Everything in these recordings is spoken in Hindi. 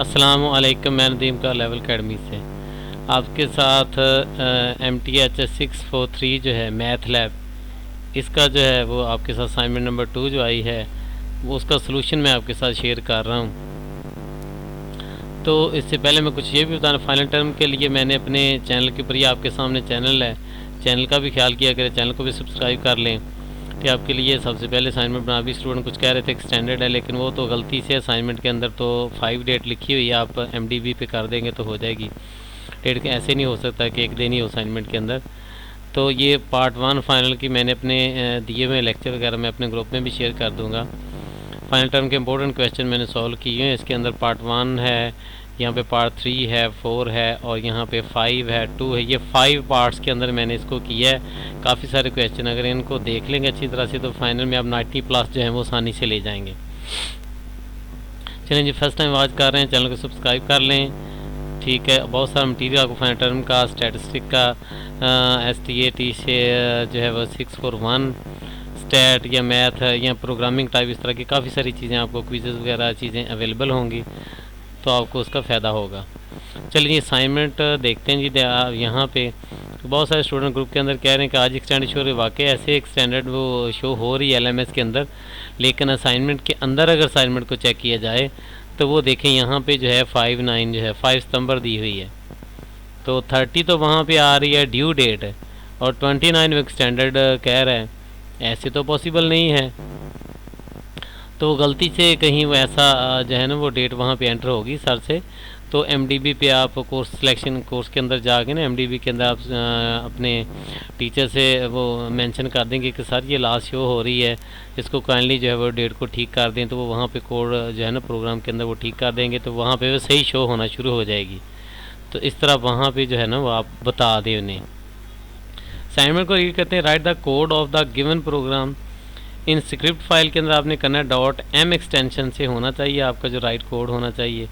अस्सलामुअलैकुम, मैं नदीम का लेवल अकेडमी से आपके साथ MTH643 जो है मैथ लैब, इसका जो है वो आपके साथ असाइनमेंट नंबर 2 जो आई है वो उसका सलूशन मैं आपके साथ शेयर कर रहा हूँ। तो इससे पहले मैं कुछ ये भी बताना, फाइनल टर्म के लिए मैंने अपने चैनल के ऊपर, ये आपके सामने चैनल है, चैनल का भी ख्याल किया करें, चैनल को भी सब्सक्राइब कर लें कि आपके लिए सबसे पहले असाइनमेंट बना। भी स्टूडेंट कुछ कह रहे थे एक्सटेंडेड है, लेकिन वो तो गलती से असाइनमेंट के अंदर तो 5 डेट लिखी हुई है, आप MDB पे कर देंगे तो हो जाएगी। डेट के ऐसे नहीं हो सकता कि एक दिन ही हो असाइनमेंट के अंदर। तो ये पार्ट 1 फाइनल की मैंने अपने दिए हुए लेक्चर वगैरह मैं अपने ग्रुप में भी शेयर कर दूँगा। फाइनल टर्म के इंपॉर्टेंट क्वेश्चन मैंने सॉल्व किए हैं। इसके अंदर पार्ट 1 है, यहाँ पे पार्ट 3 है, 4 है और यहाँ पे 5 है, 2 है। ये 5 पार्ट्स के अंदर मैंने इसको किया है। काफ़ी सारे क्वेश्चन अगर इनको देख लेंगे अच्छी तरह से तो फाइनल में आप 90+ जो है वो आसानी से ले जाएंगे। चलें जी, फर्स्ट टाइम वॉच कर रहे हैं चैनल को सब्सक्राइब कर लें, ठीक है। बहुत सारा मटीरियल आपको फाइनल टर्म का, स्टैटिस्टिक का, STAT से जो है वो 641 स्टैट या मैथ या प्रोग्रामिंग टाइप, इस तरह की काफ़ी सारी चीज़ें आपको, क्विज़ेस वगैरह चीज़ें अवेलेबल होंगी, तो आपको उसका फ़ायदा होगा। चलिए असाइनमेंट देखते हैं जी। यहाँ पे बहुत सारे स्टूडेंट ग्रुप के अंदर कह रहे हैं कि आज एक्सटेंडेड शो, वाकई ऐसे एक्सटेंडेड वो शो हो रही है LMS के अंदर, लेकिन असाइनमेंट के अंदर अगर असाइनमेंट को चेक किया जाए तो वो देखें यहाँ पे जो है 5/9 जो है 5 सितंबर दी हुई है, तो 30 तो वहाँ पे आ रही है ड्यू डेट है और 29 वो एक्सटेंडेड कह रहा है। ऐसे तो पॉसिबल नहीं है, तो गलती से कहीं वो ऐसा जो है ना वो डेट वहाँ पे एंटर होगी सर से। तो MDB पे आप कोर्स सिलेक्शन कोर्स के अंदर जाके ना MDB के अंदर आप अपने टीचर से वो मेंशन कर देंगे कि सर ये लास्ट शो हो रही है, इसको काइंडली जो है वो डेट को ठीक कर दें, तो वो वहाँ पे कोड जो है ना प्रोग्राम के अंदर वो ठीक कर देंगे, तो वहाँ पे वो सही शो होना शुरू हो जाएगी। तो इस तरह वहाँ पे जो है ना वो आप बता दें उन्हें। असाइनमेंट को रीड करते हैं। Write the code of the given program in script file के अंदर आपने करना है .m एक्सटेंशन से होना चाहिए आपका जो राइट कोड होना चाहिए।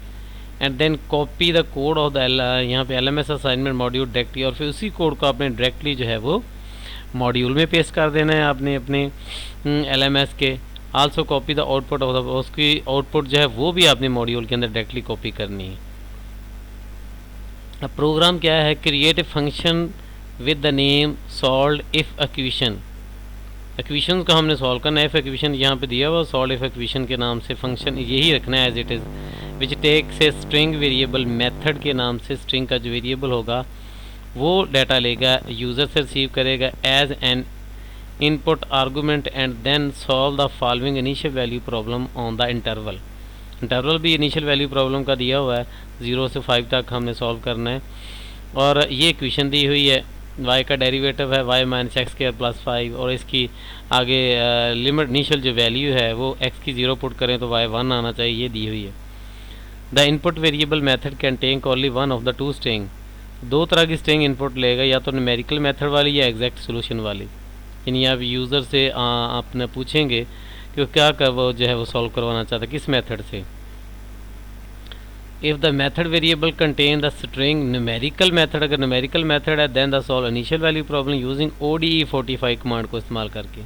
And then copy the code of the यहाँ पे LMS असाइनमेंट मॉड्यूल डायरेक्टली, और फिर उसी कोड को आपने डायरेक्टली जो है वो मॉड्यूल में पेस्ट कर देना है आपने अपने LMS के। Also copy the output of the, उसकी आउटपुट जो है वो भी आपने मॉड्यूल के अंदर डायरेक्टली कॉपी करनी है। अब प्रोग्राम क्या है, create a function with the name solve if equation. Equation का हमने सॉल्व करना है। इफ इक्वेशन यहाँ पे दिया हुआ, सॉल्व इफ इक्वेशन के नाम से फंक्शन यही रखना है as it is, which takes a string variable. Method के नाम से स्ट्रिंग का जो वेरिएबल होगा वो डाटा लेगा, यूज़र से रिसीव करेगा as an input argument and then solve the following initial value problem on the interval. Interval भी इनिशियल वैल्यू प्रॉब्लम का दिया हुआ है, 0 से 5 तक हमने सॉल्व करना है। और ये इक्वेशन दी हुई है, y का डेरिवेटिव है y - x² + 5, और इसकी आगे लिमिट इनिशियल जो वैल्यू है वो x की 0 पुट करें तो y 1 आना चाहिए, ये दी हुई है। The input variable method contain only one of the two string. दो तरह की स्ट्रिंग इनपुट लेगा, या तो न्यूमेरिकल मेथड वाली या एग्जैक्ट सोल्यूशन वाली। यानी आप यूज़र से आपने पूछेंगे कि क्या कर वो जो है वो सॉल्व करवाना चाहता है, किस मेथड से। If the method variable contain the string numerical method, अगर न्यूमेरिकल मेथड है then the solve initial value problem using ODE45 command को इस्तेमाल करके।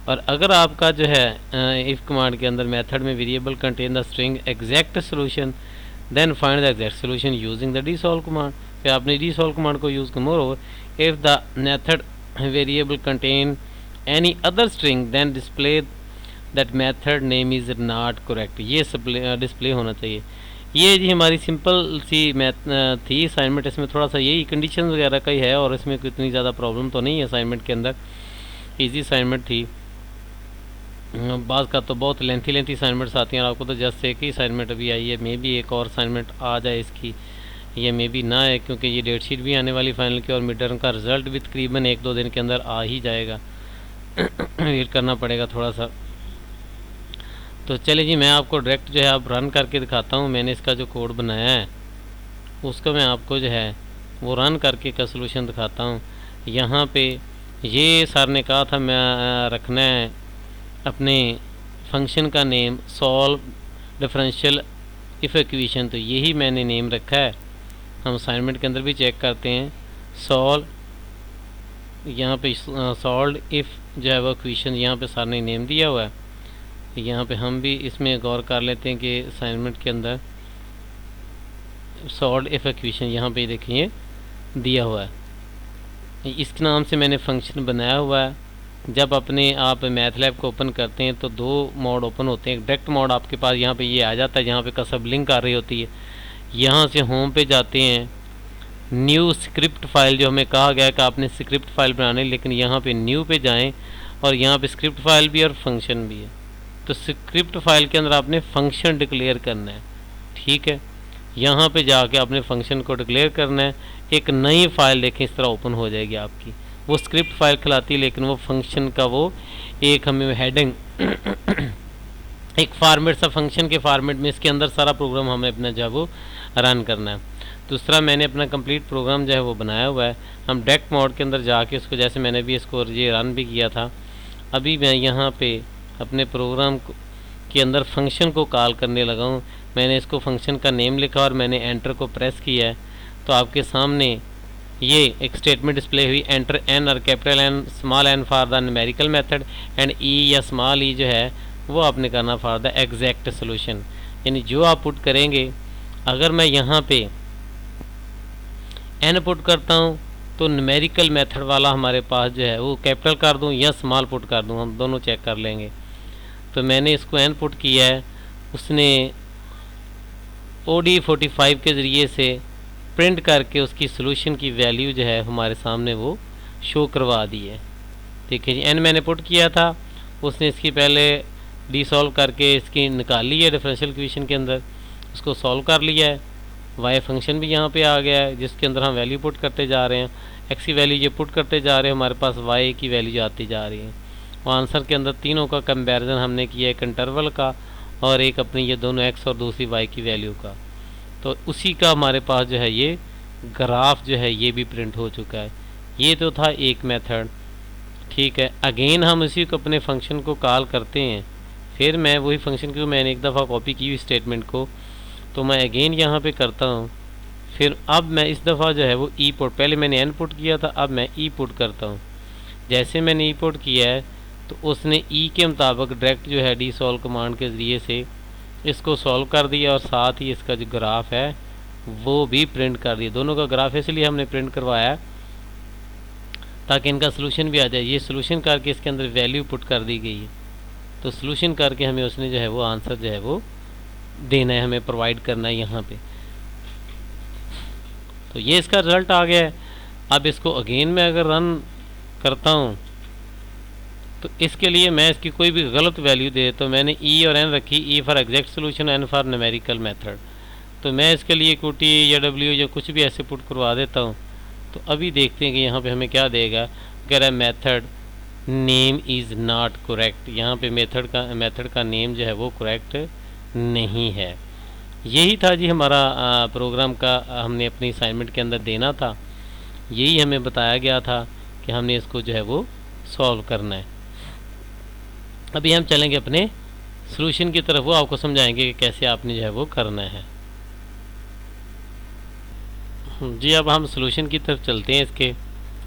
और अगर आपका जो है इफ़ कमांड के अंदर मेथड में variable contain the string exact solution, then find the exact solution using the dsolve command. फिर आपने डीसॉल्व कमांड को यूज़ कर। More if the method variable contain any other string then display that method name is not correct. ये डिस्प्ले होना चाहिए। ये जी हमारी सिंपल सी मैथ थी असाइनमेंट। इसमें थोड़ा सा यही कंडीशन वगैरह का ही है, और इसमें इतनी ज़्यादा प्रॉब्लम तो नहीं है असाइनमेंट के अंदर। ईजी असाइनमेंट थी। बात का तो बहुत लेंथी असाइनमेंट्स आती हैं, और आपको तो जस्ट एक ही असाइनमेंट अभी आई है। मे भी एक और असाइनमेंट आ जाए इसकी, ये मे भी ना है, क्योंकि ये डेट शीट भी आने वाली फाइनल की, और मिड टर्म का रिज़ल्ट भी तकरीबन 1-2 दिन के अंदर आ ही जाएगा। वेट करना पड़ेगा थोड़ा सा। तो चलिए जी, मैं आपको डायरेक्ट जो है आप रन करके दिखाता हूँ। मैंने इसका जो कोड बनाया है उसको मैं आपको जो है वो रन करके का सलूशन दिखाता हूँ। यहाँ पे ये सर ने कहा था मैं रखना है अपने फंक्शन का name solve differential if equation, तो यही मैंने नेम रखा है। हम असाइनमेंट के अंदर भी चेक करते हैं। सॉल्व, यहाँ पे सॉल्व इफ़ जो है वो इक्वेशन यहाँ पे सर ने नेम दिया हुआ है। यहाँ पे हम भी इसमें गौर कर लेते हैं कि असाइनमेंट के अंदर सॉल्व इफ इक्वेशन, यहाँ पे देखिए दिया हुआ है। इस नाम से मैंने फंक्शन बनाया हुआ है। जब अपने आप मैथ लैब को ओपन करते हैं तो दो मोड ओपन होते हैं। डायरेक्ट मोड आपके पास यहाँ पे ये आ जाता है, जहाँ पे का सब लिंक आ रही होती है। यहाँ से होम पे जाते हैं, न्यू स्क्रिप्ट फाइल, जो हमें कहा गया है कि आपने स्क्रिप्ट फाइल बनानी, लेकिन यहाँ पे न्यू पे जाएं और यहाँ पे स्क्रिप्ट फाइल भी और फंक्शन भी है। तो स्क्रिप्ट फाइल के अंदर आपने फंक्शन डिक्लेयर करना है, ठीक है। यहाँ पे जाके आपने फंक्शन को डिक्लेयर करना है। एक नई फाइल देखें इस तरह ओपन हो जाएगी आपकी, वो स्क्रिप्ट फाइल खिलाती है, लेकिन वो फंक्शन का वो एक हमें हेडिंग एक फॉर्मेट सा, फंक्शन के फॉर्मेट में इसके अंदर सारा प्रोग्राम हमें अपना जो है वो रन करना है। दूसरा मैंने अपना कंप्लीट प्रोग्राम जो है वो बनाया हुआ है। हम डायरेक्ट मोड के अंदर जाके इसको, जैसे मैंने भी इसको ये रन भी किया था, अभी मैं यहाँ पे अपने प्रोग्राम के अंदर फंक्शन को कॉल करने लगा हूँ। मैंने इसको फंक्शन का नेम लिखा और मैंने एंटर को प्रेस किया है, तो आपके सामने ये एक स्टेटमेंट डिस्प्ले हुई, एंटर एन और capital N small N for the numerical method and E या स्मॉल ई जो है वो आपने करना फॉर द एग्जैक्ट सोल्यूशन। यानी जो आप पुट करेंगे, अगर मैं यहाँ पे एन पुट करता हूँ तो न्यूमेरिकल मेथड वाला हमारे पास जो है वो कैपिटल कर दूँ या स्मॉल पुट कर दूँ, हम दोनों चेक कर लेंगे। तो मैंने इसको एन पुट किया है, उसने OD45 के ज़रिए से प्रिंट करके उसकी सोल्यूशन की वैल्यू जो है हमारे सामने वो शो करवा दी है। देखिए जी, एन मैंने पुट किया था, उसने इसकी पहले डी सॉल्व करके इसकी निकाल ली है डिफरेंशियल इक्वेशन के अंदर, उसको सॉल्व कर लिया है। वाई फंक्शन भी यहाँ पे आ गया है, जिसके अंदर हम वैल्यू पुट करते जा रहे हैं। एक्स की वैल्यू ये पुट करते जा रहे हैं, हमारे पास वाई की वैल्यू आती जा रही है। और आंसर के अंदर तीनों का कंपैरिजन हमने किया, एक इंटरवल का और एक अपनी ये दोनों एक्स और दूसरी वाई की वैल्यू का। तो उसी का हमारे पास जो है ये ग्राफ जो है ये भी प्रिंट हो चुका है। ये तो था एक मेथड, ठीक है। अगेन हम इसी को अपने फंक्शन को कॉल करते हैं। फिर मैं वही फंक्शन को मैंने एक दफ़ा कॉपी की हुई स्टेटमेंट को, तो मैं अगेन यहाँ पे करता हूँ। फिर अब मैं इस दफ़ा जो है वो ई पुट, पहले मैंने एन पुट किया था, अब मैं ई पुट करता हूँ। जैसे मैंने ई पुट किया है तो उसने ई के मुताबिक डायरेक्ट जो है डी सॉल्व कमांड के ज़रिए से इसको सॉल्व कर दिया और साथ ही इसका जो ग्राफ है वो भी प्रिंट कर दिया। दोनों का ग्राफ इसलिए हमने प्रिंट करवाया है ताकि इनका सोल्यूशन भी आ जाए। ये सोल्यूशन करके इसके अंदर वैल्यू पुट कर दी गई है, तो सोल्यूशन करके हमें उसने जो है वो आंसर जो है वो देना है, हमें प्रोवाइड करना है यहाँ पे। तो ये इसका रिज़ल्ट आ गया है। अब इसको अगेन मैं अगर रन करता हूँ तो इसके लिए मैं इसकी कोई भी गलत वैल्यू दे, तो मैंने ई और एन रखी, E for exact solution, N for numerical method. तो मैं इसके लिए कोटी या डब्ल्यू या कुछ भी ऐसे पुट करवा देता हूँ। तो अभी देखते हैं कि यहाँ पे हमें क्या देगा। कह रहा है method name is not correct. यहाँ पे मेथड का नेम जो है वो करेक्ट नहीं है। यही था जी हमारा प्रोग्राम का, हमने अपनी असाइनमेंट के अंदर देना था। यही हमें बताया गया था कि हमने इसको जो है वो सॉल्व करना है। अभी हम चलेंगे अपने सॉल्यूशन की तरफ, वो आपको समझाएंगे कि कैसे आपने जो है वो करना है। जी अब हम सॉल्यूशन की तरफ चलते हैं,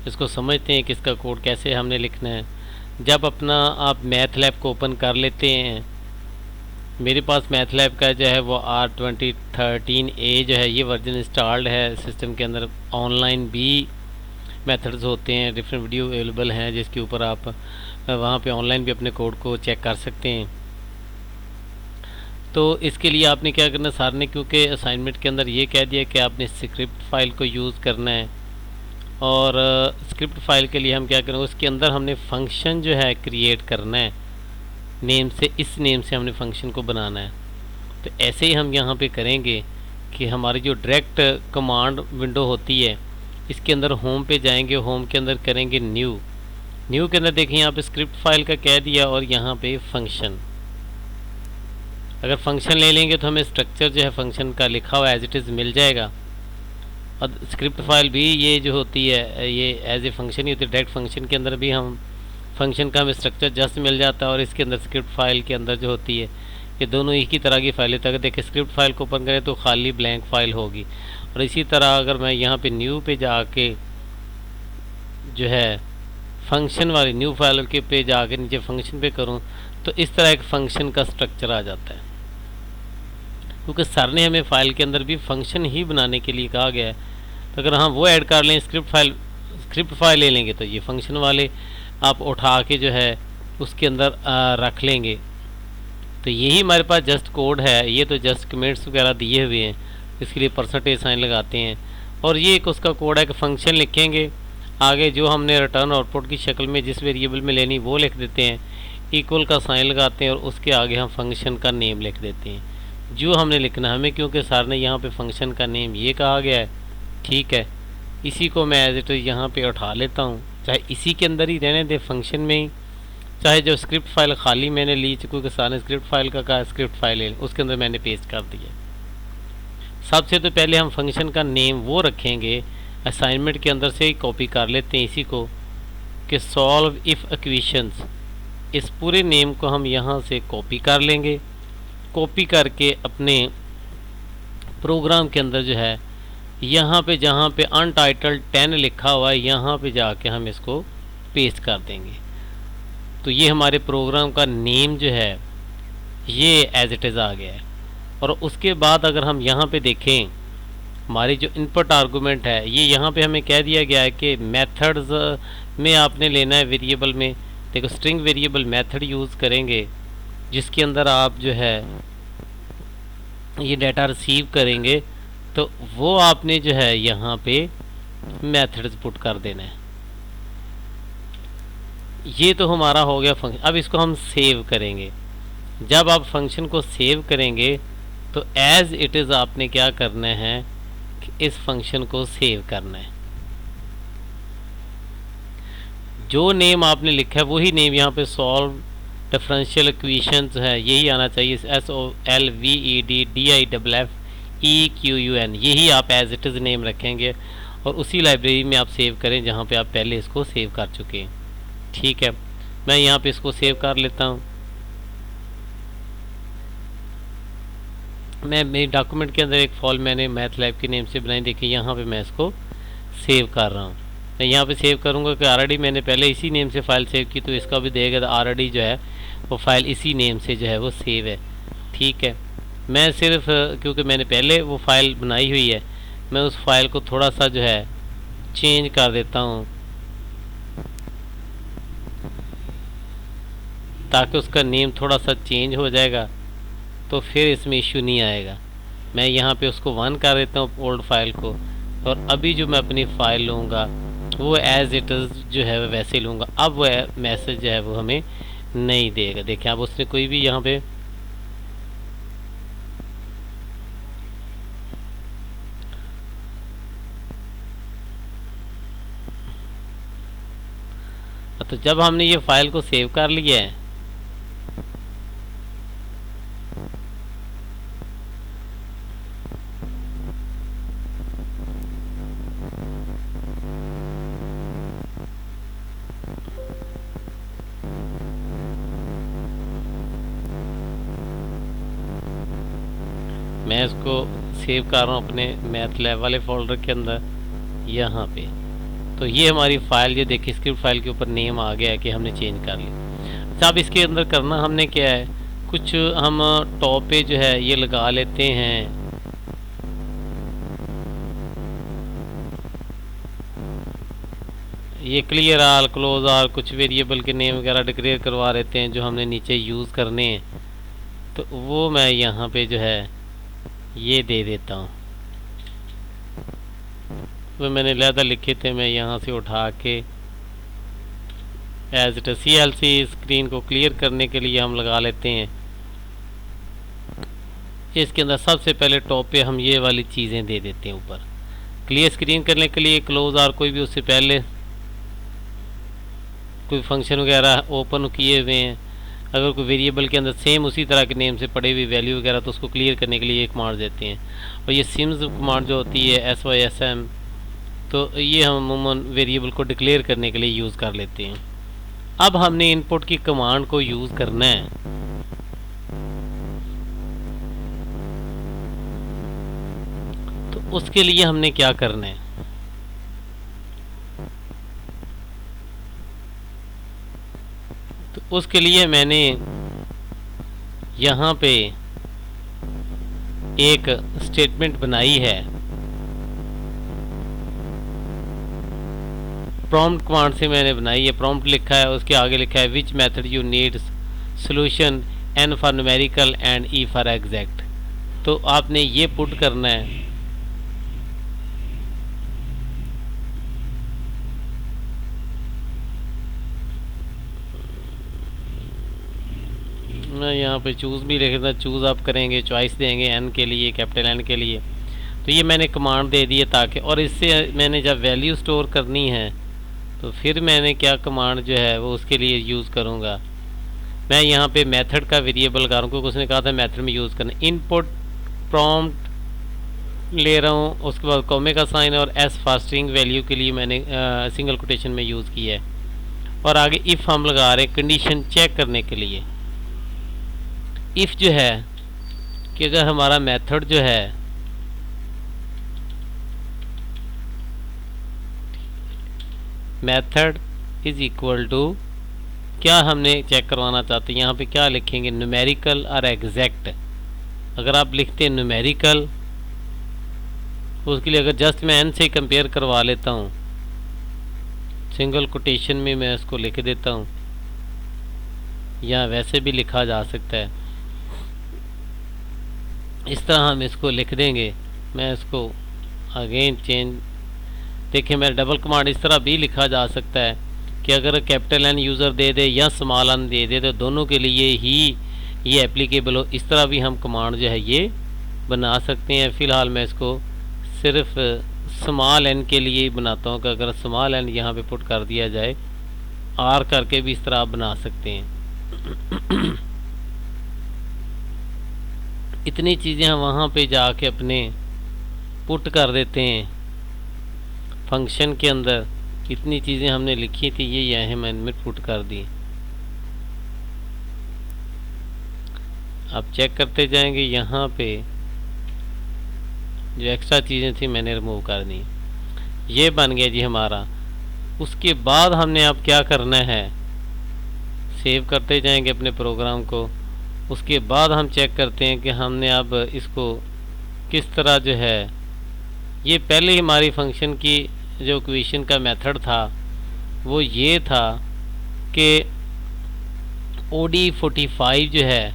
इसको समझते हैं कि इसका कोड कैसे हमने लिखना है। जब अपना आप मैथ लैब को ओपन कर लेते हैं, मेरे पास मैथ लैब का जो है वो R2013A जो है ये वर्जन इंस्टॉल्ड है सिस्टम के अंदर। ऑनलाइन भी मेथड्स होते हैं, डिफरेंट वीडियो अवेलेबल हैं जिसके ऊपर आप वहाँ पे ऑनलाइन भी अपने कोड को चेक कर सकते हैं। तो इसके लिए आपने क्या करना, सर ने क्योंकि असाइनमेंट के अंदर ये कह दिया कि आपने स्क्रिप्ट फाइल को यूज़ करना है, और स्क्रिप्ट फाइल के लिए हम क्या करें, उसके अंदर हमने फंक्शन जो है क्रिएट करना है नेम से। इस नेम से हमने फंक्शन को बनाना है। तो ऐसे ही हम यहाँ पे करेंगे कि हमारी जो डायरेक्ट कमांड विंडो होती है इसके अंदर होम पे जाएंगे, होम के अंदर करेंगे न्यू के अंदर देखें यहाँ पे स्क्रिप्ट फाइल का कह दिया और यहाँ पे फंक्शन। अगर फंक्शन ले लेंगे तो हमें स्ट्रक्चर जो है फंक्शन का लिखा हुआ एज इट इज़ मिल जाएगा। और स्क्रिप्ट फाइल भी ये जो होती है ये एज ए फंक्शन ही होती है। डायरेक्ट फंक्शन के अंदर भी हम फंक्शन का हमें स्ट्रक्चर जस्ट मिल जाता है, और इसके अंदर स्क्रिप्ट फाइल के अंदर जो होती है ये दोनों एक ही तरह की फाइलें। अगर देखिए स्क्रिप्ट फाइल को ओपन करें तो खाली ब्लैंक फाइल होगी। और इसी तरह अगर मैं यहाँ पे न्यू पे जाके जो है फंक्शन वाली न्यू फाइल के पे जाके नीचे फंक्शन पे करूँ तो इस तरह एक फंक्शन का स्ट्रक्चर आ जाता है। क्योंकि सर ने हमें फ़ाइल के अंदर भी फंक्शन ही बनाने के लिए कहा गया है। तो अगर हम वो ऐड कर लें, स्क्रिप्ट फाइल ले लेंगे, तो ये फंक्शन वाले आप उठा के जो है उसके अंदर रख लेंगे। तो यही हमारे पास जस्ट कोड है। ये तो जस्ट कमेंट्स वगैरह दिए हुए हैं, इसके लिए परसेंटेज साइन लगाते हैं। और ये एक उसका कोड है कि फंक्शन लिखेंगे, आगे जो हमने रिटर्न आउटपुट की शक्ल में जिस वेरिएबल में लेनी वो लिख देते हैं, इक्वल का साइन लगाते हैं और उसके आगे हम फंक्शन का नेम लिख देते हैं जो हमने लिखना हमें, क्योंकि सर ने यहाँ पे फंक्शन का नेम ये कहा गया है। ठीक है, इसी को मैं एज इट इज़ यहाँ पे उठा लेता हूँ, चाहे इसी के अंदर ही रहने दे फंक्शन में ही, चाहे जो स्क्रिप्ट फाइल खाली मैंने ली, क्योंकि सर ने स्क्रिप्ट फाइल का कहा, स्क्रिप्ट फाइल उसके अंदर मैंने पेस्ट कर दिया। सबसे तो पहले हम फंक्शन का नेम वो रखेंगे, असाइनमेंट के अंदर से ही कॉपी कर लेते हैं इसी को, कि सॉल्व इफ़ इक्वेशंस। इस पूरे नेम को हम यहाँ से कॉपी कर लेंगे। कॉपी करके अपने प्रोग्राम के अंदर जो है यहाँ पे जहाँ पे अनटाइटल्ड 10 लिखा हुआ है, यहाँ पे जाके हम इसको पेस्ट कर देंगे। तो ये हमारे प्रोग्राम का नेम जो है ये एज इट इज़ आ गया है। और उसके बाद अगर हम यहाँ पे देखें, हमारी जो इनपुट आर्गूमेंट है ये यहाँ पे हमें कह दिया गया है कि मेथड्स में आपने लेना है वेरिएबल में। देखो, स्ट्रिंग वेरिएबल मेथड यूज़ करेंगे जिसके अंदर आप जो है ये डाटा रिसीव करेंगे, तो वो आपने जो है यहाँ पे मेथड्स पुट कर देना है। ये तो हमारा हो गया फंक्शन। अब इसको हम सेव करेंगे। जब आप फंक्शन को सेव करेंगे तो एज इट इज़ आपने क्या करना है कि इस फंक्शन को सेव करना है। जो नेम आपने लिखा है वही नेम यहाँ पे सॉल्व डिफरेंशियल इक्वेशंस है, यही आना चाहिए। SOLVEDDIFFEQUN, यही आप एज इट इज़ नेम रखेंगे और उसी लाइब्रेरी में आप सेव करें जहाँ पे आप पहले इसको सेव कर चुके हैं। ठीक है, मैं यहाँ पे इसको सेव कर लेता हूँ। मैं मेरी डॉक्यूमेंट के अंदर एक फॉल मैंने मैथ लैब के नेम से बनाई, देखिए यहाँ पे मैं इसको सेव कर रहा हूँ। मैं यहाँ पे सेव करूँगा कि ऑलरेडी मैंने पहले इसी नेम से फ़ाइल सेव की, तो इसका भी देगा तो ऑलरेडी जो है वो फ़ाइल इसी नेम से जो है वो सेव है। ठीक है, मैं सिर्फ क्योंकि मैंने पहले वो फ़ाइल बनाई हुई है, मैं उस फाइल को थोड़ा सा जो है चेंज कर देता हूँ ताकि उसका नेम थोड़ा सा चेंज हो जाएगा, तो फिर इसमें इशू नहीं आएगा। मैं यहाँ पे उसको 1 कर देता हूँ ओल्ड फाइल को, और अभी जो मैं अपनी फ़ाइल लूँगा वो एज इट इज़ जो है वैसे लूँगा। अब वह मैसेज जो है वो हमें नहीं देगा। देखिए, अब उसने कोई भी यहाँ पे तो जब हमने ये फ़ाइल को सेव कर लिया है मैं इसको सेव कर रहा हूँ अपने मैथ लैब वाले फोल्डर के अंदर यहाँ पे। तो ये हमारी फ़ाइल जो देखिए स्क्रिप्ट फाइल के ऊपर नेम आ गया है कि हमने चेंज कर लिया। अच्छा, अब इसके अंदर करना हमने क्या है, कुछ हम टॉप पे जो है ये लगा लेते हैं ये क्लियर आल क्लोज आल, कुछ वेरिएबल के नेम वगैरह डिक्लेयर करवा लेते हैं जो हमने नीचे यूज़ करने हैं। तो वो मैं यहाँ पे जो है ये दे देता हूँ। वो मैंने ज़्यादा लिखे थे, मैं यहाँ से उठा के एज इट CLC स्क्रीन को क्लियर करने के लिए हम लगा लेते हैं। इसके अंदर सबसे पहले टॉप पे हम ये वाली चीज़ें दे देते हैं ऊपर। क्लियर स्क्रीन करने के लिए क्लोज और कोई भी उससे पहले कोई फंक्शन वगैरह ओपन किए हुए हैं, अगर कोई वेरिएबल के अंदर सेम उसी तरह के नेम से पड़े हुए वैल्यू वगैरह, तो उसको क्लियर करने के लिए एक कमांड देते हैं। और ये सिम्स कमांड जो होती है SYSM, तो ये हम अमूमन वेरिएबल को डिक्लेयर करने के लिए यूज़ कर लेते हैं। अब हमने इनपुट की कमांड को यूज़ करना है। तो उसके लिए हमने क्या करना है, तो उसके लिए मैंने यहाँ पे एक स्टेटमेंट बनाई है। प्रॉम्प्ट कमांड से मैंने बनाई है, प्रॉम्प्ट लिखा है, उसके आगे लिखा है which method you need solution N for numerical and E for exact. तो आपने ये पुट करना है। मैं यहाँ पे चूज़ भी लिख देता, चूज़ आप करेंगे, चॉइस देंगे एन के लिए, कैपिटल एन के लिए। तो ये मैंने कमांड दे दी है ताकि, और इससे मैंने जब वैल्यू स्टोर करनी है तो फिर मैंने क्या कमांड जो है वो उसके लिए यूज़ करूँगा। मैं यहाँ पे मेथड का वेरिएबल लगा रहा हूँ क्योंकि उसने कहा था मेथड में यूज़ करना। इनपुट प्रॉम्प्ट ले रहा हूँ, उसके बाद कॉमे का साइन और एस फास्टिंग वैल्यू के लिए मैंने सिंगल कोटेशन में यूज़ किया है। और आगे इफ़ हम लगा रहे हैं कंडीशन चेक करने के लिए। इफ़ जो है कि अगर हमारा मेथड जो है मेथड इज़ इक्वल टू, क्या हमने चेक करवाना चाहते हैं, यहाँ पे क्या लिखेंगे, न्यूमेरिकल और एग्जैक्ट। अगर आप लिखते हैं न्यूमेरिकल, उसके लिए अगर जस्ट मैं एन से कंपेयर करवा लेता हूँ, सिंगल कोटेशन में मैं इसको लिख देता हूँ, या वैसे भी लिखा जा सकता है, इस तरह हम इसको लिख देंगे। मैं इसको अगेन चेंज, देखिए मेरा डबल कमांड इस तरह भी लिखा जा सकता है कि अगर कैपिटल एन यूज़र दे दे या स्मॉल एन दे दे तो दोनों के लिए ही ये एप्लीकेबल हो। इस तरह भी हम कमांड जो है ये बना सकते हैं। फ़िलहाल मैं इसको सिर्फ स्मॉल एन के लिए ही बनाता हूँ कि अगर स्मॉल एन यहाँ पे पुट कर दिया जाए, आर करके भी इस तरह आप बना सकते हैं। इतनी चीज़ें हम वहाँ पे जाके अपने पुट कर देते हैं फंक्शन के अंदर। इतनी चीज़ें हमने लिखी थी, ये यहाँ मैंने पुट कर दी। आप चेक करते जाएंगे, यहाँ पे जो एक्स्ट्रा चीज़ें थी मैंने रिमूव कर दी। ये बन गया जी हमारा। उसके बाद हमने अब क्या करना है, सेव करते जाएंगे अपने प्रोग्राम को। उसके बाद हम चेक करते हैं कि हमने अब इसको किस तरह जो है, ये पहले ही हमारी फंक्शन की जो इक्वेशन का मेथड था वो ये था कि OD45 जो है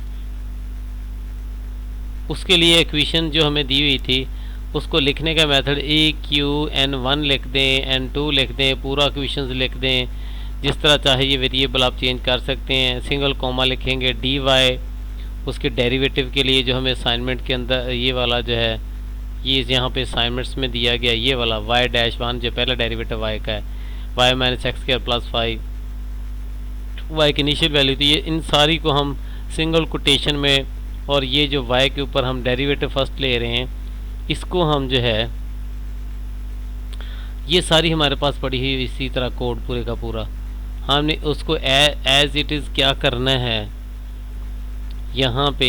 उसके लिए इक्वेशन जो हमें दी हुई थी उसको लिखने का मेथड EQN1 लिख दें, N2 लिख दें, पूरा इक्वेशन लिख दें, जिस तरह चाहे ये वेरिएबल आप चेंज कर सकते हैं। सिंगल कॉमा लिखेंगे, dy उसके डेरिवेटिव के लिए जो हमें असाइनमेंट के अंदर ये वाला जो है, ये यहाँ पे असाइनमेंट्स में दिया गया ये वाला y-1 जो पहला डेरिवेटिव y का है, y minus x square plus 5 y की इनिशियल वैल्यू थी। ये इन सारी को हम सिंगल कोटेशन में, और ये जो y के ऊपर हम डेरिवेटिव फर्स्ट ले रहे हैं इसको हम जो है, ये सारी हमारे पास पड़ी हुई इसी तरह कोड पूरे का पूरा। हमने उसको एज इट इज़ क्या करना है, यहाँ पे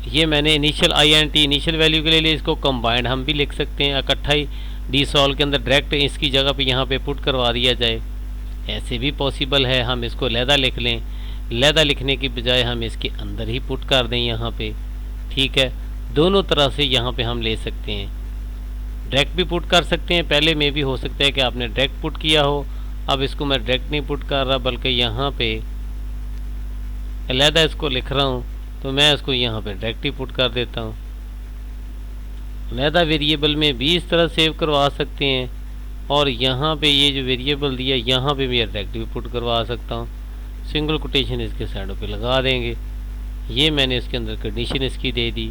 ये मैंने इनिशियल INT इनिशियल वैल्यू के लिए इसको कंबाइंड हम भी लिख सकते हैं, इकट्ठा ही डीसॉल्व के अंदर डायरेक्ट इसकी जगह पे यहाँ पे पुट करवा दिया जाए, ऐसे भी पॉसिबल है। हम इसको लहदा लिख लें, लहदा लिखने की बजाय हम इसके अंदर ही पुट कर दें यहाँ पे, ठीक है। दोनों तरह से यहाँ पे हम ले सकते हैं, डायरेक्ट भी पुट कर सकते हैं। पहले में भी हो सकता है कि आपने डायरेक्ट पुट किया हो, अब इसको मैं डायरेक्ट नहीं पुट कर रहा बल्कि यहाँ पे अलहदा इसको लिख रहा हूँ, तो मैं इसको यहाँ पे डायरेक्ट ही पुट कर देता हूँ। अलहदा वेरिएबल में भी इस तरह सेव करवा सकते हैं, और यहाँ पे ये जो वेरिएबल दिया यहाँ पे भी डायरेक्ट भी पुट करवा सकता हूँ। सिंगल कोटेशन इसके साइडों पे लगा देंगे। ये मैंने इसके अंदर कंडीशन इसकी दे दी,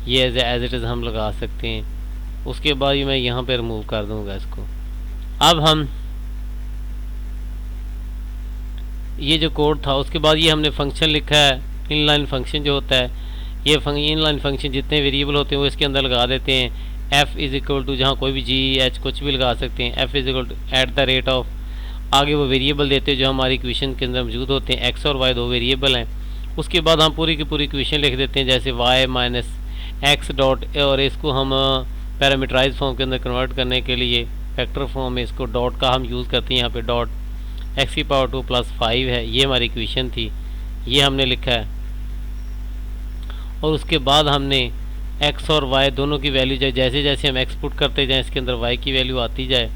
ये एज इट इज़ हम लगा सकते हैं। उसके बाद मैं यहाँ पे रिमूव कर दूँगा इसको। अब हम ये जो कोड था उसके बाद ये हमने फंक्शन लिखा है, इनलाइन फंक्शन जो होता है, ये इनलाइन फंक्शन जितने वेरिएबल होते हैं वो इसके अंदर लगा देते हैं। f इज़ इक्वल टू, जहाँ कोई भी g h कुछ भी लगा सकते हैं, f इज़ इक्वल टू @ आगे वो वेरिएबल देते हैं जो हमारी इक्वेशन के अंदर मौजूद होते हैं। x और y दो वेरिएबल हैं। उसके बाद हम पूरी की पूरी इक्वेशन लिख देते हैं, जैसे y माइनस एक्स डॉट, और इसको हम पैरामीटराइज फॉर्म के अंदर कन्वर्ट करने के लिए फैक्टर फॉर्म में इसको डॉट का हम यूज़ करते हैं। यहाँ पे डॉट x⁻² + 5 है, ये हमारी इक्वेशन थी, ये हमने लिखा है। और उसके बाद हमने एक्स और वाई दोनों की वैल्यू जाए, जैसे जैसे हम एक्सपुट करते जाएँ इसके अंदर वाई की वैल्यू आती जाए,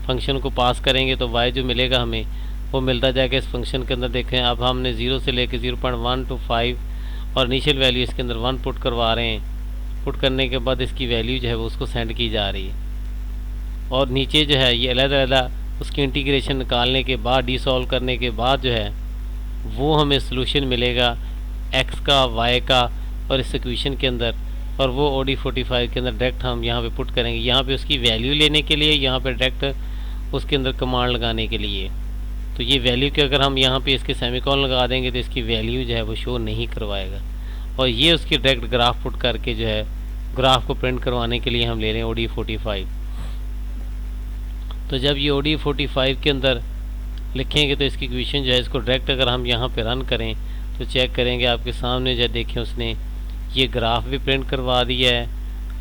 फंक्शन को पास करेंगे तो वाई जो मिलेगा हमें वो मिलता जाएगा इस फंक्शन के अंदर। देखें अब हमने 0 से लेकर 0.1 to 5 और इनिशियल वैल्यू इसके अंदर 1 पुट करवा रहे हैं। पुट करने के बाद इसकी वैल्यू जो है वो उसको सेंड की जा रही है, और नीचे जो है ये अलग-अलग उसकी इंटीग्रेशन निकालने के बाद, डिसॉल्व करने के बाद जो है वो हमें सोल्यूशन मिलेगा एक्स का, वाई का और इस इक्वेशन के अंदर, और वो OD45 के अंदर डायरेक्ट हम यहाँ पे पुट करेंगे। यहाँ पे उसकी वैल्यू लेने के लिए, यहाँ पे डायरेक्ट उसके अंदर कमांड लगाने के लिए। तो ये वैल्यू के अगर हम यहाँ पे इसके सेमीकोलन लगा देंगे तो इसकी वैल्यू जो है वो शो नहीं करवाएगा, और ये उसकी डायरेक्ट ग्राफ पुट करके जो है ग्राफ को प्रिंट करवाने के लिए हम ले रहे हैं OD45। तो जब ये OD45 के अंदर लिखेंगे तो इसकी इक्वेशन जो है इसको डायरेक्ट अगर हम यहाँ पे रन करें तो चेक करेंगे आपके सामने जो देखें उसने ये ग्राफ भी प्रिंट करवा दिया है,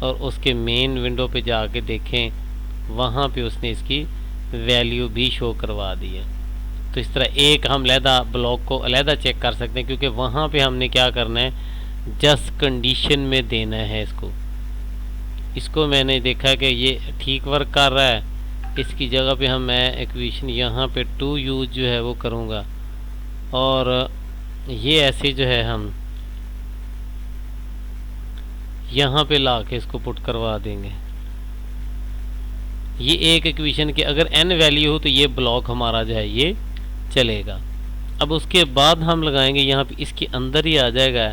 और उसके मेन विंडो पे जाके देखें वहाँ पे उसने इसकी वैल्यू भी शो करवा दी है। तो इस तरह एक हम अलहदा ब्लॉक को अलहदा चेक कर सकते हैं, क्योंकि वहाँ पे हमने क्या करना है, जस्ट कंडीशन में देना है इसको मैंने देखा कि ये ठीक वर्क कर रहा है, इसकी जगह पे मैं इक्वेशन यहाँ पे 2 यूज जो है वो करूँगा, और ये ऐसे जो है हम यहाँ पे ला के इसको पुट करवा देंगे। ये एक इक्वेशन के अगर n वैल्यू हो तो ये ब्लॉक हमारा जो है ये चलेगा। अब उसके बाद हम लगाएंगे यहाँ पे, इसके अंदर ही आ जाएगा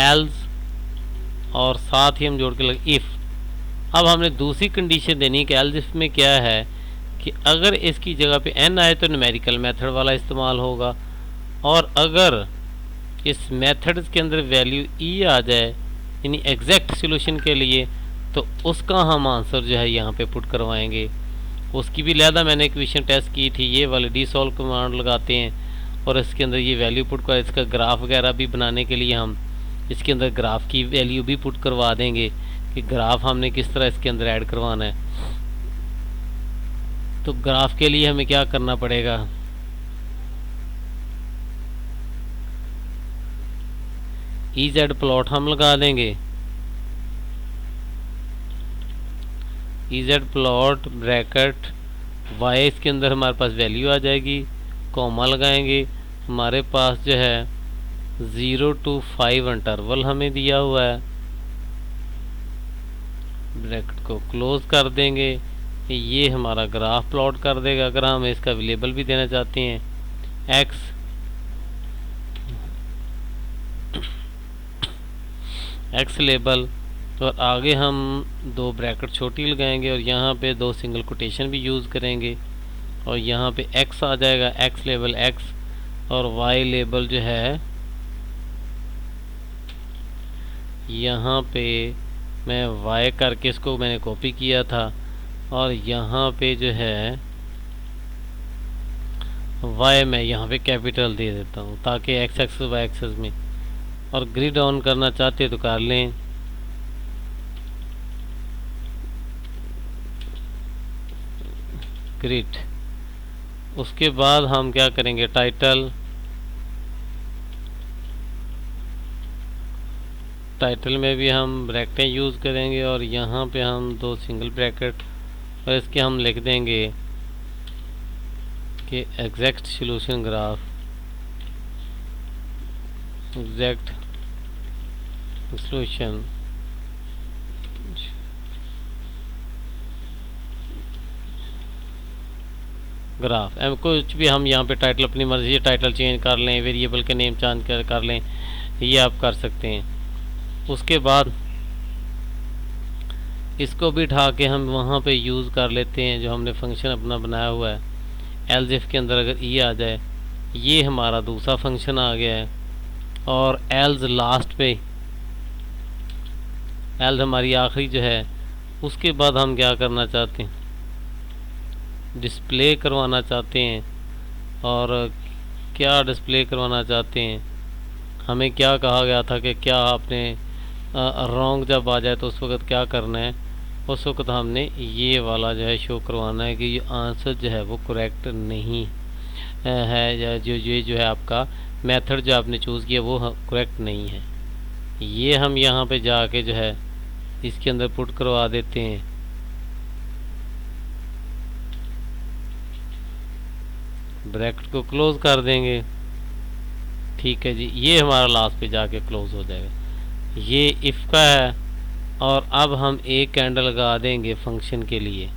एल्स, और साथ ही हम जोड़ के लगे इफ़। अब हमने दूसरी कंडीशन देनी कि एल्स इफ में क्या है कि अगर इसकी जगह पे n आए तो न्यूमेरिकल मेथड वाला इस्तेमाल होगा, और अगर इस मेथड के अंदर वैल्यू e आ जाए यानी एग्जैक्ट सॉल्यूशन के लिए, तो उसका हम आंसर जो है यहाँ पे पुट करवाएंगे। उसकी भी लिहाजा मैंने इक्वेशन टेस्ट की थी, ये वाले डिसॉल्व कमांड लगाते हैं और इसके अंदर ये वैल्यू पुट कर, इसका ग्राफ वगैरह भी बनाने के लिए हम इसके अंदर ग्राफ की वैल्यू भी पुट करवा देंगे कि ग्राफ हमने किस तरह इसके अंदर ऐड करवाना है। तो ग्राफ के लिए हमें क्या करना पड़ेगा, EZ प्लॉट हम लगा देंगे, EZ प्लॉट ब्रैकेट y, इसके अंदर हमारे पास वैल्यू आ जाएगी, कॉमा लगाएंगे, हमारे पास जो है 0 to 5 इंटरवल हमें दिया हुआ है, ब्रैकेट को क्लोज कर देंगे, ये हमारा ग्राफ प्लॉट कर देगा। अगर हम इसका वेरिएबल भी देना चाहते हैं एक्स लेबल, और आगे हम 2 ब्रैकेट छोटी लगाएंगे और यहाँ पे 2 सिंगल कोटेशन भी यूज़ करेंगे, और यहाँ पे x आ जाएगा, एक्स लेबल x, और y लेबल जो है यहाँ पे मैं y करके इसको मैंने कॉपी किया था, और यहाँ पे जो है y मैं यहाँ पे कैपिटल दे देता हूँ ताकि x एक्सेस y एक्सेस में, और ग्रिड ऑन करना चाहते तो कर लें। ग्रिड, उसके बाद हम क्या करेंगे, टाइटल में भी हम ब्रैकेटें यूज़ करेंगे, और यहाँ पे हम 2 सिंगल ब्रैकेट, और इसके हम लिख देंगे कि exact solution graph, exact solution graph. कुछ भी हम यहाँ पे टाइटल अपनी मर्जी से टाइटल चेंज कर लें, वेरिएबल के नेम चेंज कर लें, ये आप कर सकते हैं। उसके बाद इसको भी उठा के हम वहाँ पे यूज़ कर लेते हैं जो हमने फंक्शन अपना बनाया हुआ है। एल्स इफ के अंदर अगर ई आ जाए, ये हमारा दूसरा फंक्शन आ गया है, और एल्स लास्ट पे, एल्स हमारी आखिरी जो है, उसके बाद हम क्या करना चाहते हैं, डिस्प्ले करवाना चाहते हैं। और क्या डिस्प्ले करवाना चाहते हैं, हमें क्या कहा गया था कि क्या आपने रॉन्ग जब आ जाए तो उस वक्त क्या करना है, उस वक्त हमने ये वाला जो है शो करवाना है कि ये आंसर जो है वो करेक्ट नहीं है, या जो ये जो है आपका मेथड जो आपने चूज़ किया वो करेक्ट नहीं है। ये हम यहाँ पे जाके जो है इसके अंदर पुट करवा देते हैं। ब्रैकेट को क्लोज कर देंगे। ठीक है जी, ये हमारा लास्ट पे जाके क्लोज हो जाएगा। ये इफ़ का है। और अब हम एक कैंडल लगा देंगे फंक्शन के लिए,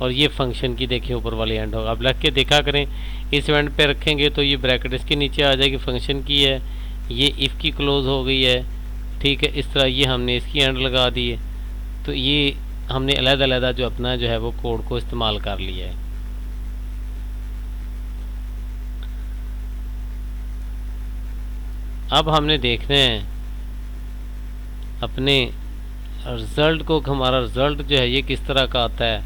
और ये फंक्शन की देखिए ऊपर वाली एंड होगा। अब रख के देखा करें, इस इवेंट पे रखेंगे तो ये ब्रैकेट इसके नीचे आ जाएगी, फंक्शन की है, ये इफ़ की क्लोज हो गई है। ठीक है, इस तरह ये हमने इसकी एंड लगा दी है। तो ये हमने अलग-अलग जो अपना जो है वो कोड को इस्तेमाल कर लिया है। अब हमने देखना है अपने रिज़ल्ट को, हमारा रिज़ल्ट जो है ये किस तरह का आता है।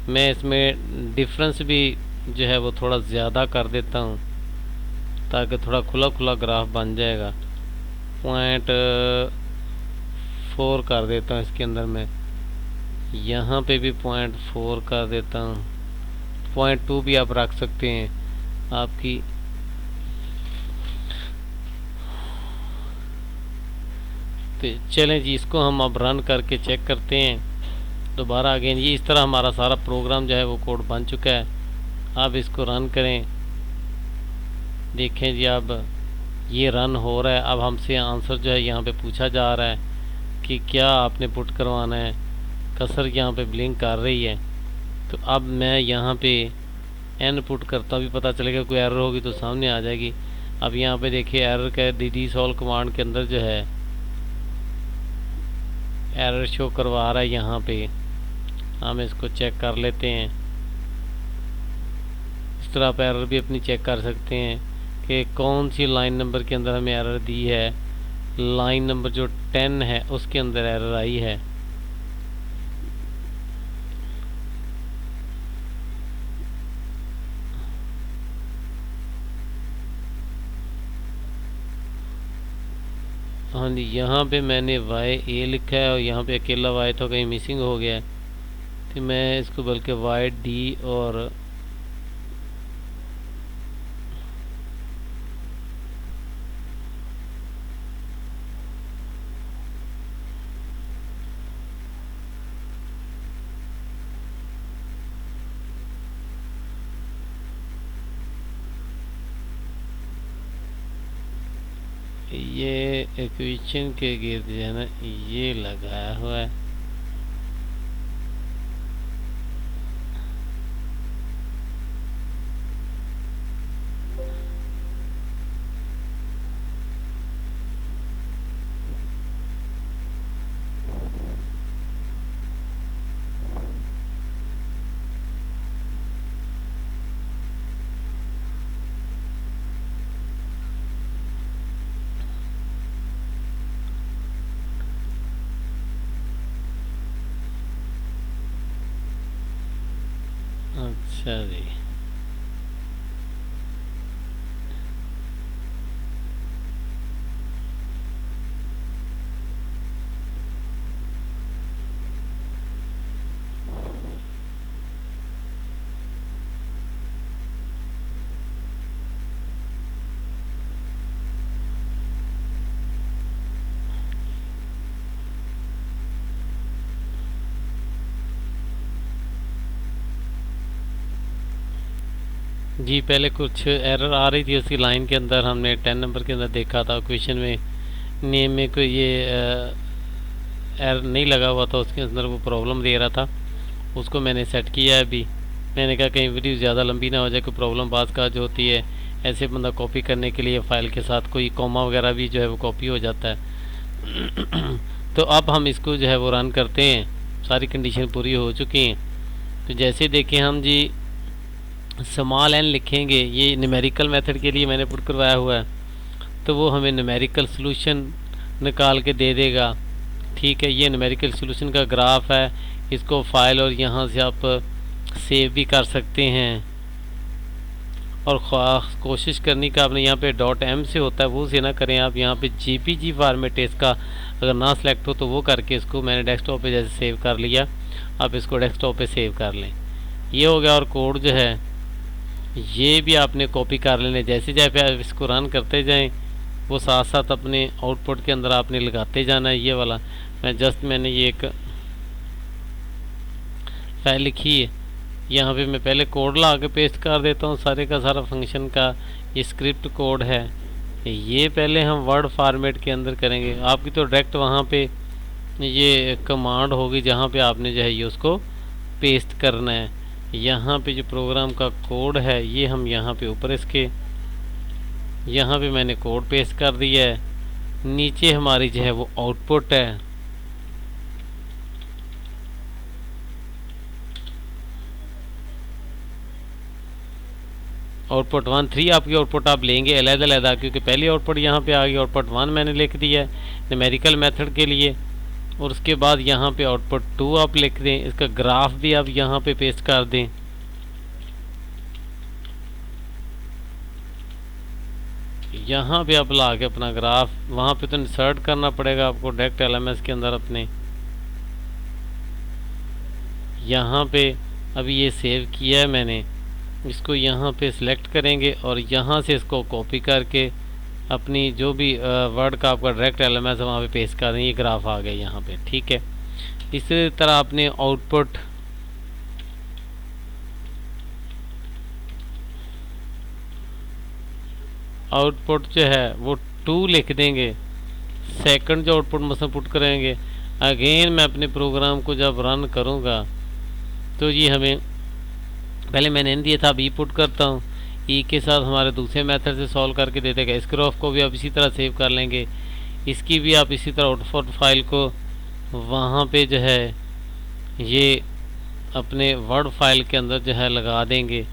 मैं इसमें डिफरेंस भी जो है वो थोड़ा ज़्यादा कर देता हूँ ताकि थोड़ा खुला खुला ग्राफ बन जाएगा। 0.4 कर देता हूँ इसके अंदर मैं, यहाँ पे भी 0.4 कर देता हूँ। 0.2 भी आप रख सकते हैं आपकी। तो चलें जी, इसको हम अब रन करके चेक करते हैं दोबारा अगेन। ये इस तरह हमारा सारा प्रोग्राम जो है वो कोड बन चुका है। अब इसको रन करें, देखें जी अब ये रन हो रहा है। अब हमसे आंसर जो है यहाँ पे पूछा जा रहा है कि क्या आपने पुट करवाना है। कर्सर यहाँ पे ब्लिंक कर रही है। तो अब मैं यहाँ पे एन पुट करता भी, पता चलेगा कोई एरर होगी तो सामने आ जाएगी। अब यहाँ पे देखिए एरर का डी सॉल्व कमांड के अंदर जो है एरर शो करवा रहा है। यहाँ पे हम इसको चेक कर लेते हैं। इस तरह आप एरर भी अपनी चेक कर सकते हैं कि कौन सी लाइन नंबर के अंदर हमें एरर दी है। लाइन नंबर जो 10 है उसके अंदर एरर आई है। हाँ जी, यहाँ पे मैंने YA लिखा है और यहाँ पे अकेला Y तो कहीं मिसिंग हो गया है। तो मैं इसको बल्कि YD और ये इक्वेशन के गिर्द जो है ना ये लगाया हुआ है। अच्छा जी, जी पहले कुछ एरर आ रही थी उसकी लाइन के अंदर। हमने 10 नंबर के अंदर देखा था क्वेश्चन में, नेम में कोई ये एरर नहीं लगा हुआ था, उसके अंदर वो प्रॉब्लम दे रहा था। उसको मैंने सेट किया है अभी। मैंने कहा कहीं वीडियो ज़्यादा लंबी ना हो जाए, कोई प्रॉब्लम बात का जो होती है ऐसे बंदा कॉपी करने के लिए फ़ाइल के साथ कोई कॉमा वगैरह भी जो है वो कॉपी हो जाता है। तो अब हम इसको जो है वो रन करते हैं। सारी कंडीशन पूरी हो चुकी हैं। तो जैसे देखें हम जी स्मॉल एन लिखेंगे, ये न्यूमेरिकल मेथड के लिए मैंने पुट करवाया हुआ है, तो वो हमें न्यूमेरिकल सॉल्यूशन निकाल के दे देगा। ठीक है, ये न्यूमेरिकल सॉल्यूशन का ग्राफ है। इसको फाइल और यहाँ से आप सेव भी कर सकते हैं। और कोशिश करने का आपने यहाँ पे .m से होता है वो से ना करें आप। यहाँ पे JPG फॉर्मेट है इसका, अगर ना सेलेक्ट हो तो वो करके इसको मैंने डेस्कटॉप पे जैसे सेव कर लिया। आप इसको डेस्कटॉप पे सेव कर लें। ये हो गया। और कोड जो है ये भी आपने कॉपी कर लेने। जैसे जैसे आप इसको रन करते जाएं वो साथ साथ अपने आउटपुट के अंदर आपने लगाते जाना है। ये वाला मैंने ये एक फाइल लिखी है, यहाँ पे मैं पहले कोड ला के पेस्ट कर देता हूँ सारे का सारा फंक्शन का। ये स्क्रिप्ट कोड है, ये पहले हम वर्ड फॉर्मेट के अंदर करेंगे। आपकी तो डायरेक्ट वहाँ पे ये कमांड होगी जहाँ पे आपने जो है ये उसको पेस्ट करना है। यहाँ पे जो प्रोग्राम का कोड है ये हम यहाँ पे ऊपर इसके यहाँ पे मैंने कोड पेस्ट कर दिया है। नीचे हमारी जो है वो आउटपुट है। आउटपुट 1 3 आपकी आउटपुट आप लेंगे अलग-अलग, क्योंकि पहली आउटपुट यहाँ पे आ गई। आउटपुट 1 मैंने लिख दिया है न्यूमेरिकल मेथड के लिए, और उसके बाद यहाँ पे आउटपुट 2 आप लिख दें। इसका ग्राफ भी आप यहाँ पे पेस्ट कर दें। यहाँ पे आप ला के अपना ग्राफ वहाँ पे तो इंसर्ट करना पड़ेगा आपको डायरेक्ट LMS के अंदर अपने। यहाँ पे अभी ये सेव किया है मैंने, इसको यहाँ पे सिलेक्ट करेंगे और यहाँ से इसको कॉपी करके अपनी जो भी वर्ड का आपका डायरेक्ट LMS है वहाँ पे पेस्ट कर दें। ये ग्राफ आ गया यहाँ पे, ठीक है। इसी तरह आपने आउटपुट जो है वो 2 लिख देंगे। सेकंड जो आउटपुट मसला पुट करेंगे, अगेन मैं अपने प्रोग्राम को जब रन करूँगा तो ये हमें पहले मैंने इन दिया था, अब ई पुट करता हूँ। ई के साथ हमारे दूसरे मेथड से सॉल्व करके दे देगा। इस ग्राफ को भी आप इसी तरह सेव कर लेंगे। इसकी भी आप इसी तरह आउटपुट फाइल को वहाँ पे जो है ये अपने वर्ड फाइल के अंदर जो है लगा देंगे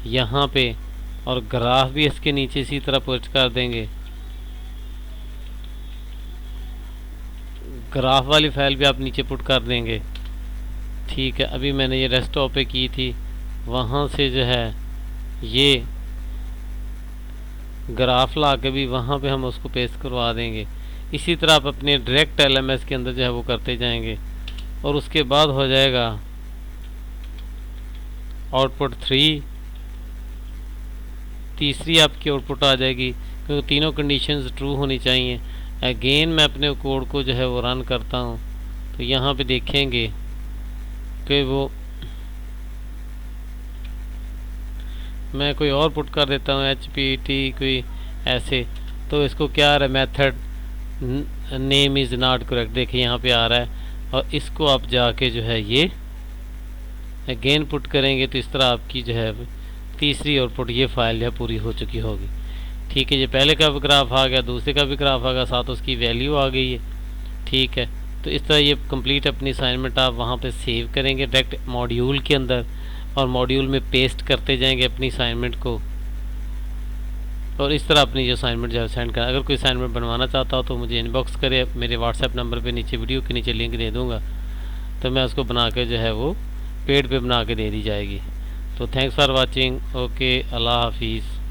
यहाँ पे, और ग्राफ भी इसके नीचे इसी तरह पोस्ट कर देंगे। ग्राफ वाली फाइल भी आप नीचे पुट कर देंगे, ठीक है। अभी मैंने ये डेस्कटॉप पे की थी, वहाँ से जो है ये ग्राफ ला के भी वहाँ पे हम उसको पेस्ट करवा देंगे। इसी तरह आप अपने डायरेक्ट LMS के अंदर जो है वो करते जाएंगे, और उसके बाद हो जाएगा आउटपुट 3। तीसरी आपकी आउटपुट आ जाएगी, क्योंकि तीनों कंडीशंस ट्रू होनी चाहिए। अगेन मैं अपने कोड को जो है वो रन करता हूँ, तो यहाँ पे देखेंगे कि वो मैं कोई और पुट कर देता हूँ HPT कोई ऐसे, तो इसको क्या आ रहा है, method name is not correct, देखिए यहाँ पे आ रहा है। और इसको आप जाके जो है ये अगेन पुट करेंगे, तो इस तरह आपकी जो है तीसरी आउटपुट ये फाइल जो है पूरी हो चुकी होगी, ठीक है। ये पहले का भी ग्राफ आ गया, दूसरे का भी ग्राफ आ गया, साथ उसकी वैल्यू आ गई है, ठीक है। तो इस तरह ये कंप्लीट अपनी असाइनमेंट आप वहाँ पे सेव करेंगे डायरेक्ट मॉड्यूल के अंदर, और मॉड्यूल में पेस्ट करते जाएंगे अपनी असाइनमेंट को, और इस तरह अपनी जो असाइनमेंट जो है सेंड करें। अगर कोई असाइनमेंट बनवाना चाहता हो तो मुझे इनबॉक्स करे, मेरे व्हाट्सएप नंबर पे नीचे वीडियो के नीचे लिंक दे दूँगा, तो मैं उसको बना के जो है वो पेड पे बना के दे दी जाएगी। तो थैंक्स फॉर वाचिंग, ओके, अल्लाह हाफिज़।